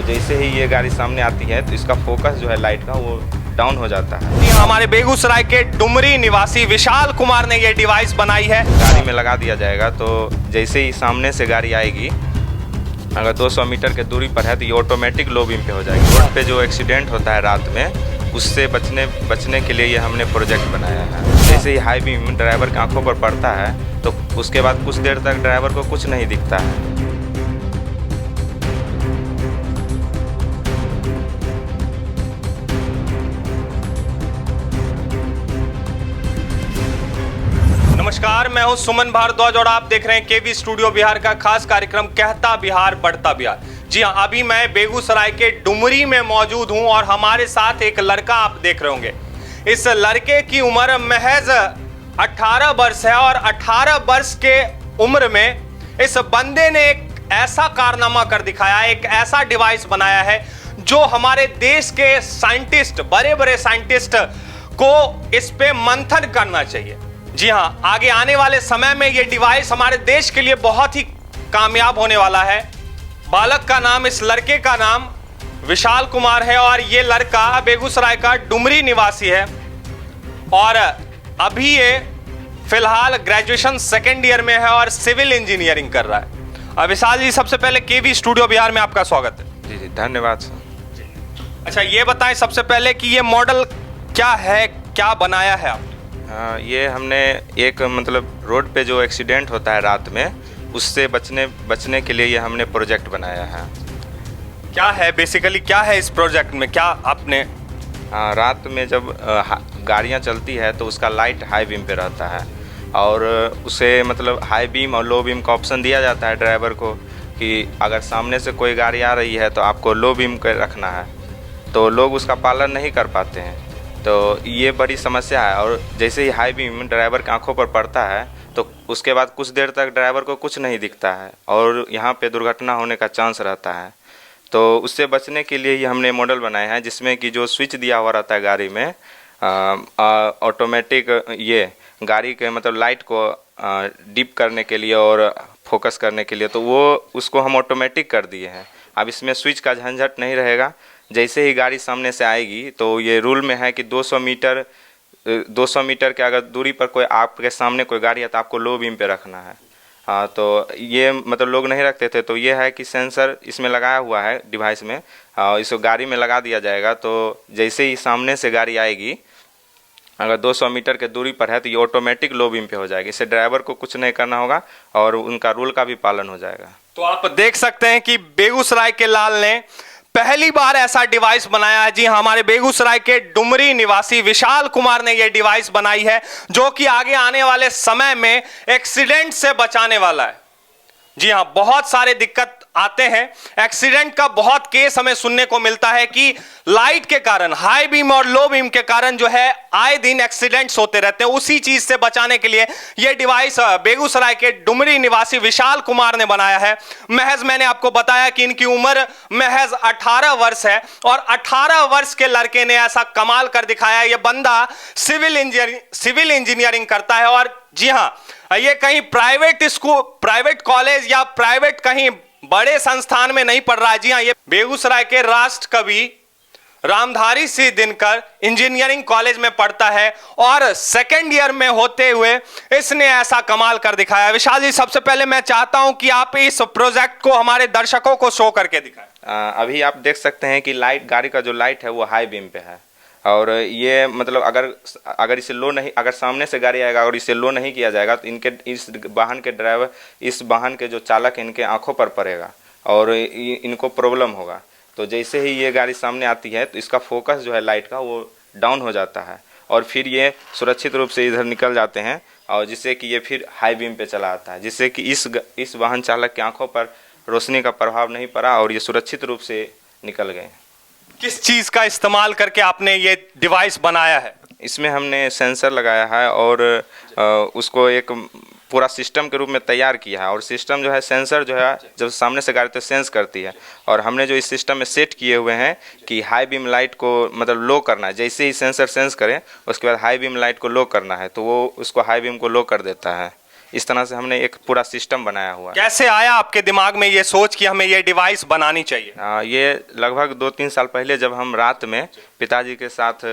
जैसे ही ये गाड़ी सामने आती है तो इसका फोकस जो है लाइट का वो डाउन हो जाता है। हमारे बेगूसराय के डुमरी निवासी विशाल कुमार ने ये डिवाइस बनाई है। गाड़ी में लगा दिया जाएगा तो जैसे ही सामने से गाड़ी आएगी, अगर 200 मीटर के दूरी पर है तो ये ऑटोमेटिक लो बीम पे हो जाएगी। रोड पे जो एक्सीडेंट होता है रात में, उससे बचने के लिए ये हमने प्रोजेक्ट बनाया है। जैसे ही हाई बीम ड्राइवर की आंखों पर पड़ता है तो उसके बाद कुछ देर तक ड्राइवर को कुछ नहीं दिखता है। नमस्कार, मैं हूं सुमन भारद्वाज और आप देख रहे हैं केवी स्टूडियो बिहार का खास कार्यक्रम कहता बिहार बढ़ता बिहार। जी हां, अभी मैं बेगूसराय के डुमरी में मौजूद हूं और हमारे साथ एक लड़का आप देख रहे होंगे। इस लड़के की उम्र महज 18 वर्ष है और 18 वर्ष के उम्र में इस बंदे ने एक ऐसा कारनामा कर दिखाया, एक ऐसा डिवाइस बनाया है जो हमारे देश के साइंटिस्ट, बड़े बड़े साइंटिस्ट को इस पे मंथन करना चाहिए। जी हां, आगे आने वाले समय में यह डिवाइस हमारे देश के लिए बहुत ही कामयाब होने वाला है। बालक का नाम, इस लड़के का नाम विशाल कुमार है और यह लड़का बेगूसराय का डुमरी निवासी है और अभी ये फिलहाल ग्रेजुएशन सेकेंड ईयर में है और सिविल इंजीनियरिंग कर रहा है। विशाल जी, सबसे पहले केवी स्टूडियो बिहार में आपका स्वागत है। जी धन्यवाद सर। अच्छा, ये बताएं सबसे पहले कि ये मॉडल क्या है, क्या बनाया है आप? ये हमने एक रोड पे जो एक्सीडेंट होता है रात में, उससे बचने के लिए ये हमने प्रोजेक्ट बनाया है। क्या है बेसिकली, क्या है इस प्रोजेक्ट में, क्या आपने? रात में जब गाड़ियाँ चलती है तो उसका लाइट हाई बीम पे रहता है और उसे हाई बीम और लो बीम का ऑप्शन दिया जाता है ड्राइवर को कि अगर सामने से कोई गाड़ी आ रही है तो आपको लो बीम कर रखना है। तो लोग उसका पालन नहीं कर पाते हैं, तो ये बड़ी समस्या है। और जैसे ही हाई बीम ड्राइवर की आंखों पर पड़ता है तो उसके बाद कुछ देर तक ड्राइवर को कुछ नहीं दिखता है और यहाँ पे दुर्घटना होने का चांस रहता है। तो उससे बचने के लिए ये हमने मॉडल बनाया है जिसमें कि जो स्विच दिया हुआ रहता है गाड़ी में, ऑटोमेटिक ये गाड़ी के लाइट को डिप करने के लिए और फोकस करने के लिए, तो वो उसको हम ऑटोमेटिक कर दिए हैं। अब इसमें स्विच का झंझट नहीं रहेगा। जैसे ही गाड़ी सामने से आएगी तो ये रूल में है कि 200 मीटर के अगर दूरी पर कोई आपके सामने कोई गाड़ी है तो आपको लो बीम पे रखना है। तो ये लोग नहीं रखते थे, तो ये है कि सेंसर इसमें लगाया हुआ है डिवाइस में, इसको गाड़ी में लगा दिया जाएगा। तो जैसे ही सामने से गाड़ी आएगी, अगर 200 मीटर के दूरी पर है तो ये ऑटोमेटिक लो बीम पे हो जाएगी। इससे ड्राइवर को कुछ नहीं करना होगा और उनका रूल का भी पालन हो जाएगा। तो आप देख सकते हैं कि बेगूसराय के लाल ने पहली बार ऐसा डिवाइस बनाया है। जी हाँ, हमारे बेगूसराय के डुमरी निवासी विशाल कुमार ने यह डिवाइस बनाई है जो कि आगे आने वाले समय में एक्सीडेंट से बचाने वाला है। जी हाँ, बहुत सारे दिक्कत आते हैं, एक्सीडेंट का बहुत केस हमें सुनने को मिलता है कि लाइट के कारण, हाई बीम और लो बीम के कारण जो है आए दिन एक्सीडेंट्स होते रहते हैं। उसी चीज से बचाने के लिए यह डिवाइस बेगूसराय के डुमरी निवासी विशाल कुमार ने बनाया है। महज मैंने आपको बताया कि इनकी उम्र महज 18 वर्ष है और 18 वर्ष के लड़के ने ऐसा कमाल कर दिखाया। यह बंदा सिविल इंजीनियरिंग करता है और जी हाँ, ये कहीं प्राइवेट स्कूल, प्राइवेट कॉलेज या प्राइवेट कहीं बड़े संस्थान में नहीं पढ़ रहा है। जी हाँ, ये बेगूसराय के राष्ट्र कवि रामधारी सिंह दिनकर इंजीनियरिंग कॉलेज में पढ़ता है और सेकेंड ईयर में होते हुए इसने ऐसा कमाल कर दिखाया। विशाल जी, सबसे पहले मैं चाहता हूं कि आप इस प्रोजेक्ट को हमारे दर्शकों को शो करके दिखाएं। अभी आप देख सकते हैं कि लाइट, गाड़ी का जो लाइट है वो हाई बीम पे है और ये अगर इसे लो नहीं, अगर सामने से गाड़ी आएगा और इसे लो नहीं किया जाएगा तो इस वाहन के जो चालक, इनके आंखों पर पड़ेगा और इनको प्रॉब्लम होगा। तो जैसे ही ये गाड़ी सामने आती है तो इसका फोकस जो है लाइट का वो डाउन हो जाता है और फिर ये सुरक्षित रूप से इधर निकल जाते हैं और जिससे कि ये फिर हाई बीम पे चला आता है, जिससे कि इस वाहन चालक की आंखों पर रोशनी का प्रभाव नहीं पड़ा और ये सुरक्षित रूप से निकल गए। किस चीज का इस्तेमाल करके आपने ये डिवाइस बनाया है? इसमें हमने सेंसर लगाया है और उसको एक पूरा सिस्टम के रूप में तैयार किया है और सिस्टम जो है, सेंसर जो है जब सामने से गाड़ी तो सेंस करती है और हमने जो इस सिस्टम में सेट किए हुए हैं कि हाई बीम लाइट को लो करना है। जैसे ही सेंसर सेंस करें उसके बाद हाई बीम लाइट को लो करना है तो वो उसको हाई बीम को लो कर देता है। इस तरह से हमने एक पूरा सिस्टम बनाया हुआ है। कैसे आया आपके दिमाग में ये सोच कि हमें ये डिवाइस बनानी चाहिए? ये लगभग 2-3 साल पहले जब हम रात में पिताजी के साथ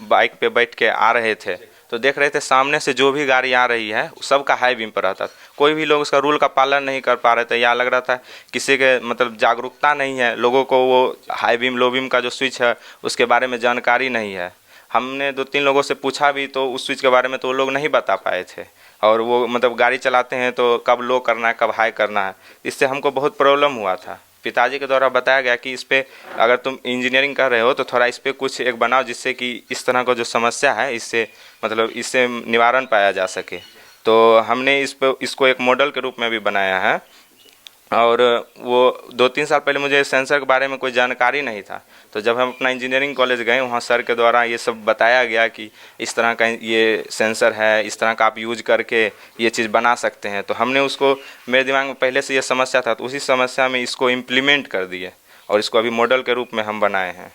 बाइक पे बैठ के आ रहे थे तो देख रहे थे सामने से जो भी गाड़ी आ रही है सबका हाई बीम पर रहता था। कोई भी लोग उसका रूल का पालन नहीं कर पा रहे थे, या लग रहा था किसी के मतलब जागरूकता नहीं है, लोगों को वो हाई बीम लो बीम का जो स्विच है उसके बारे में जानकारी नहीं है। हमने 2-3 लोगों से पूछा भी तो उस स्विच के बारे में तो वो लोग नहीं बता पाए थे, और वो मतलब गाड़ी चलाते हैं तो कब लो करना है कब हाई करना है, इससे हमको बहुत प्रॉब्लम हुआ था। पिताजी के द्वारा बताया गया कि इस पे अगर तुम इंजीनियरिंग कर रहे हो तो थोड़ा इस पे कुछ एक बनाओ जिससे कि इस तरह का जो समस्या है इससे मतलब इससे निवारण पाया जा सके। तो हमने इसको एक मॉडल के रूप में भी बनाया है। और वो 2-3 साल पहले मुझे सेंसर के बारे में कोई जानकारी नहीं था, तो जब हम अपना इंजीनियरिंग कॉलेज गए वहाँ सर के द्वारा ये सब बताया गया कि इस तरह का ये सेंसर है, इस तरह का आप यूज करके ये चीज़ बना सकते हैं। तो हमने उसको, मेरे दिमाग में पहले से ये समस्या था तो उसी समस्या में इसको इम्प्लीमेंट कर दिए और इसको अभी मॉडल के रूप में हम बनाए हैं।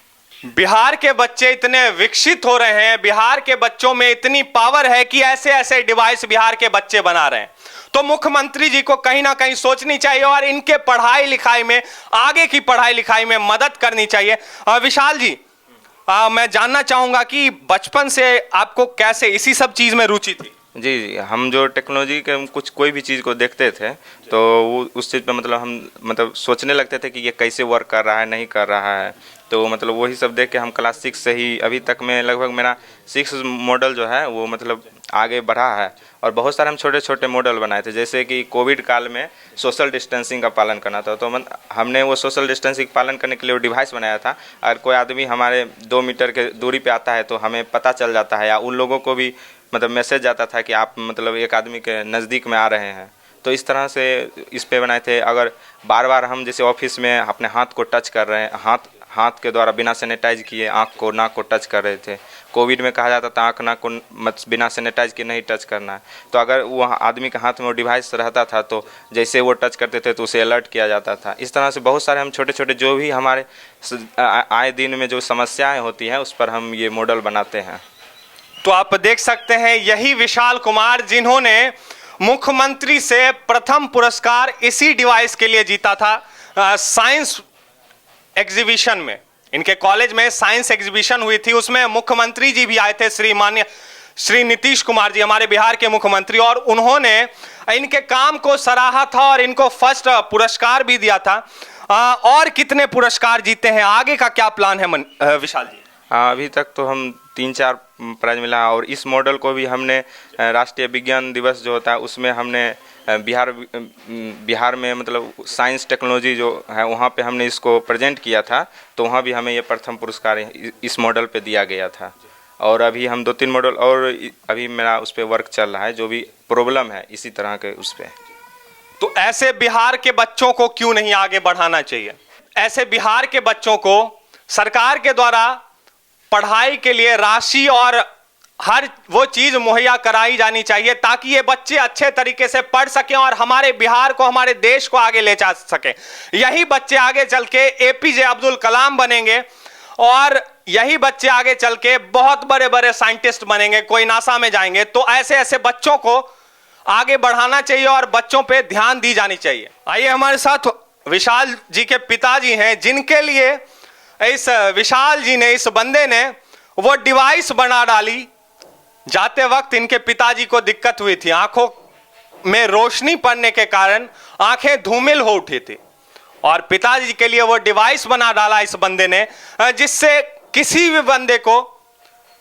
बिहार के बच्चे इतने विकसित हो रहे हैं, बिहार के बच्चों में इतनी पावर है कि ऐसे ऐसे डिवाइस बिहार के बच्चे बना रहे हैं, तो मुख्यमंत्री जी को कहीं ना कहीं सोचनी चाहिए और इनके पढ़ाई लिखाई में, आगे की पढ़ाई लिखाई में मदद करनी चाहिए। विशाल जी, मैं जानना चाहूंगा कि बचपन से आपको कैसे इसी सब चीज में रुचि थी? जी, हम जो टेक्नोलॉजी के कोई भी चीज़ को देखते थे तो वो उस चीज़ पे मतलब हम सोचने लगते थे कि ये कैसे वर्क कर रहा है नहीं कर रहा है। तो मतलब वही सब देख के हम क्लास 6 से ही अभी तक में लगभग मेरा 6 मॉडल जो है वो मतलब आगे बढ़ा है। और बहुत सारे हम छोटे छोटे मॉडल बनाए थे, जैसे कि कोविड काल में सोशल डिस्टेंसिंग का पालन करना था, तो हमने वो सोशल डिस्टेंसिंग पालन करने के लिए वो डिवाइस बनाया था। अगर कोई आदमी हमारे 2 मीटर के दूरी पे आता है तो हमें पता चल जाता है, या उन लोगों को भी मतलब मैसेज जाता था कि आप मतलब एक आदमी के नज़दीक में आ रहे हैं। तो इस तरह से इस पे बनाए थे। अगर बार बार हम जैसे ऑफिस में अपने हाथ को टच कर रहे हैं, हाथ के द्वारा बिना सैनिटाइज किए आँख को नाक को टच कर रहे थे। कोविड में कहा जाता था आँख नाक को बिना सैनिटाइज किए नहीं टच करना है, तो अगर वो आदमी के हाथ में वो डिवाइस रहता था तो जैसे वो टच करते थे तो उसे अलर्ट किया जाता था। इस तरह से बहुत सारे हम छोटे छोटे जो भी हमारे आए दिन में जो समस्याएँ होती हैं उस पर हम ये मॉडल बनाते हैं। तो आप देख सकते हैं यही विशाल कुमार जिन्होंने मुख्यमंत्री से प्रथम पुरस्कार इसी डिवाइस के लिए जीता था। साइंस एग्जीबिशन में, इनके कॉलेज में साइंस एग्जीबिशन हुई थी, उसमें मुख्यमंत्री जी भी आए थे, श्री नीतीश कुमार जी, हमारे बिहार के मुख्यमंत्री, और उन्होंने इनके काम को सराहा था और इनको फर्स्ट पुरस्कार भी दिया था। और कितने पुरस्कार जीते हैं, आगे का क्या प्लान है विशाल जी? अभी तक तो हम 3-4 प्राइज मिला, और इस मॉडल को भी हमने राष्ट्रीय विज्ञान दिवस जो होता है उसमें हमने बिहार में मतलब साइंस टेक्नोलॉजी जो है वहाँ पे हमने इसको प्रेजेंट किया था, तो वहाँ भी हमें ये प्रथम पुरस्कार इस मॉडल पे दिया गया था। और अभी हम 2-3 मॉडल और अभी मेरा उस पर वर्क चल रहा है, जो भी प्रॉब्लम है इसी तरह के उस पर। तो ऐसे बिहार के बच्चों को क्यों नहीं आगे बढ़ाना चाहिए? ऐसे बिहार के बच्चों को सरकार के द्वारा पढ़ाई के लिए राशि और हर वो चीज मुहैया कराई जानी चाहिए ताकि ये बच्चे अच्छे तरीके से पढ़ सकें और हमारे बिहार को, हमारे देश को आगे ले जा सकें। यही बच्चे आगे चल के एपीजे अब्दुल कलाम बनेंगे और यही बच्चे आगे चल के बहुत बड़े बड़े साइंटिस्ट बनेंगे, कोई नासा में जाएंगे। तो ऐसे ऐसे बच्चों को आगे बढ़ाना चाहिए और बच्चों पे ध्यान दी जानी चाहिए। आइए, हमारे साथ विशाल जी के पिताजी हैं, जिनके लिए इस विशाल जी ने, इस बंदे ने वो डिवाइस बना डाली। जाते वक्त इनके पिताजी को दिक्कत हुई थी, आंखों में रोशनी पड़ने के कारण आंखें धूमिल हो उठी थी, और पिताजी के लिए वो डिवाइस बना डाला इस बंदे ने, जिससे किसी भी बंदे को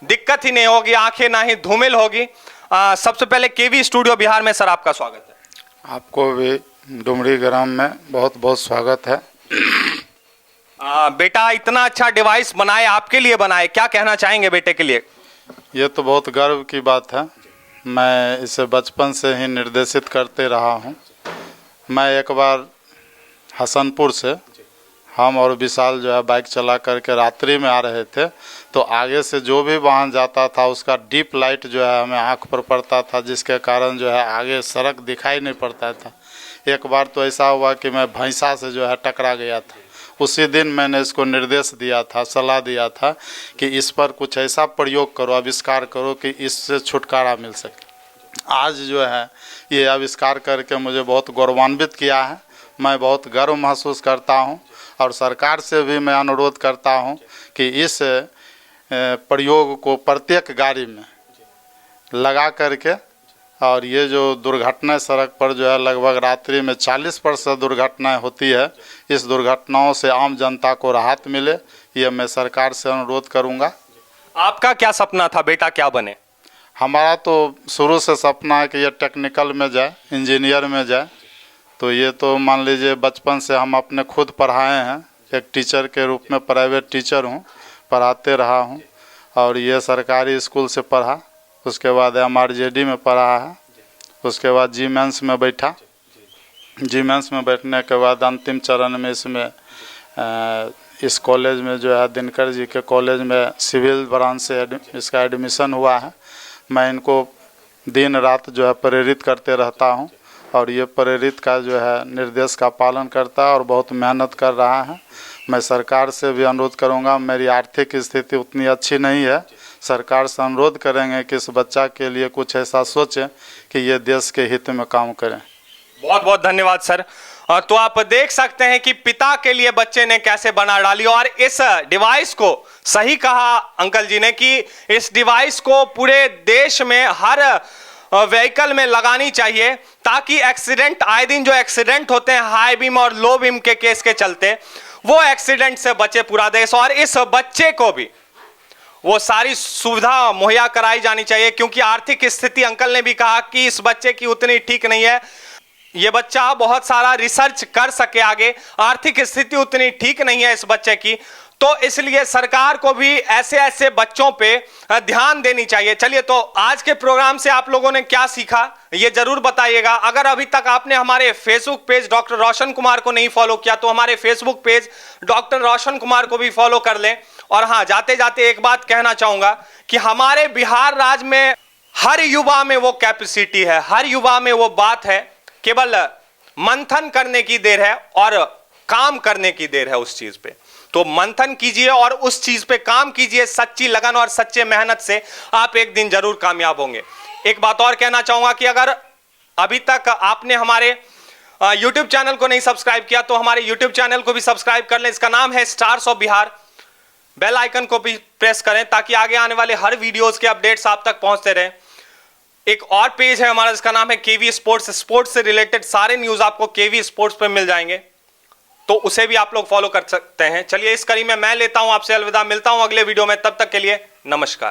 दिक्कत ही नहीं होगी, आंखें ना ही धूमिल होगी। सबसे पहले केवी स्टूडियो बिहार में सर आपका स्वागत है। आपको भी डुमरी ग्राम में बहुत बहुत स्वागत है। बेटा इतना अच्छा डिवाइस बनाए, आपके लिए बनाए, क्या कहना चाहेंगे बेटे के लिए? ये तो बहुत गर्व की बात है। मैं इसे बचपन से ही निर्देशित करते रहा हूँ। मैं एक बार हसनपुर से हम और विशाल जो है बाइक चला करके रात्रि में आ रहे थे, तो आगे से जो भी वाहन जाता था उसका डीप लाइट जो है हमें आँख पर पड़ता था, जिसके कारण जो है आगे सड़क दिखाई नहीं पड़ता था। एक बार तो ऐसा हुआ कि मैं भैंसा से जो है टकरा गया था। उसी दिन मैंने इसको निर्देश दिया था, सलाह दिया था कि इस पर कुछ ऐसा प्रयोग करो, आविष्कार करो कि इससे छुटकारा मिल सके। आज जो है ये आविष्कार करके मुझे बहुत गौरवान्वित किया है। मैं बहुत गर्व महसूस करता हूँ और सरकार से भी मैं अनुरोध करता हूँ कि इस प्रयोग को प्रत्येक गाड़ी में लगा करके, और ये जो दुर्घटनाएं सड़क पर जो है लगभग रात्रि में 40% दुर्घटनाएं होती है, इस दुर्घटनाओं से आम जनता को राहत मिले, ये मैं सरकार से अनुरोध करूंगा। आपका क्या सपना था, बेटा क्या बने? हमारा तो शुरू से सपना है कि ये टेक्निकल में जाए, इंजीनियर में जाए। तो ये तो मान लीजिए बचपन से हम अपने खुद पढ़ाए हैं, एक टीचर के रूप में प्राइवेट टीचर हूँ, पढ़ाते रहा हूँ। और ये सरकारी स्कूल से पढ़ा, उसके बाद MRJD में पढ़ा है, उसके बाद जी मेंस में बैठा। जी मेंस में बैठने के बाद अंतिम चरण में इसमें इस कॉलेज में जो है दिनकर जी के कॉलेज में सिविल ब्रांच से इसका एडमिशन हुआ है। मैं इनको दिन रात जो है प्रेरित करते रहता हूँ और ये प्रेरित का जो है निर्देश का पालन करता है और बहुत मेहनत कर रहा है। मैं सरकार से भी अनुरोध करूँगा, मेरी आर्थिक स्थिति उतनी अच्छी नहीं है, सरकार से अनुरोध करेंगे कि इस बच्चा के लिए कुछ ऐसा सोचें कि ये देश के हित में काम करें। बहुत बहुत धन्यवाद सर। तो आप देख सकते हैं कि पिता के लिए बच्चे ने कैसे बना डाली, और इस डिवाइस को सही कहा अंकल जी ने कि इस डिवाइस को पूरे देश में हर व्हीकल में लगानी चाहिए, ताकि एक्सीडेंट, आए दिन जो एक्सीडेंट होते हैं हाई बीम और लो बीम के केस के चलते, वो एक्सीडेंट से बचे पूरा देश। और इस बच्चे को भी वो सारी सुविधा मुहैया कराई जानी चाहिए, क्योंकि आर्थिक स्थिति अंकल ने भी कहा कि इस बच्चे की उतनी ठीक नहीं है। ये बच्चा बहुत सारा रिसर्च कर सके आगे, आर्थिक स्थिति उतनी ठीक नहीं है इस बच्चे की, तो इसलिए सरकार को भी ऐसे ऐसे बच्चों पे ध्यान देनी चाहिए। चलिए, तो आज के प्रोग्राम से आप लोगों ने क्या सीखा ये जरूर बताइएगा। अगर अभी तक आपने हमारे Facebook page doctor Roshan Kumar को नहीं फॉलो किया तो हमारे Facebook page doctor Roshan Kumar को भी फॉलो कर लें। और हाँ, जाते जाते एक बात कहना चाहूंगा कि हमारे बिहार राज्य में हर युवा में वो कैपेसिटी है, हर युवा में वो बात है, केवल मंथन करने की देर है और काम करने की देर है उस चीज पे। तो मंथन कीजिए और उस चीज पे काम कीजिए सच्ची लगन और सच्चे मेहनत से, आप एक दिन जरूर कामयाब होंगे। एक बात और कहना चाहूंगा कि अगर अभी तक आपने हमारे YouTube चैनल को नहीं सब्सक्राइब किया तो हमारे YouTube चैनल को भी सब्सक्राइब कर लें। इसका नाम है stars of Bihar. Bell icon को भी प्रेस करें ताकि आगे आने वाले हर वीडियोस के अपडेट्स आप तक पहुंचते रहें। एक और पेज है हमारा जिसका नाम है KV स्पोर्ट्स। स्पोर्ट्स से रिलेटेड सारे न्यूज आपको KV स्पोर्ट्स पे मिल जाएंगे, तो उसे भी आप लोग फॉलो कर सकते हैं। चलिए, इस कड़ी में मैं लेता हूं आपसे अलविदा, मिलता हूं अगले वीडियो में, तब तक के लिए नमस्कार।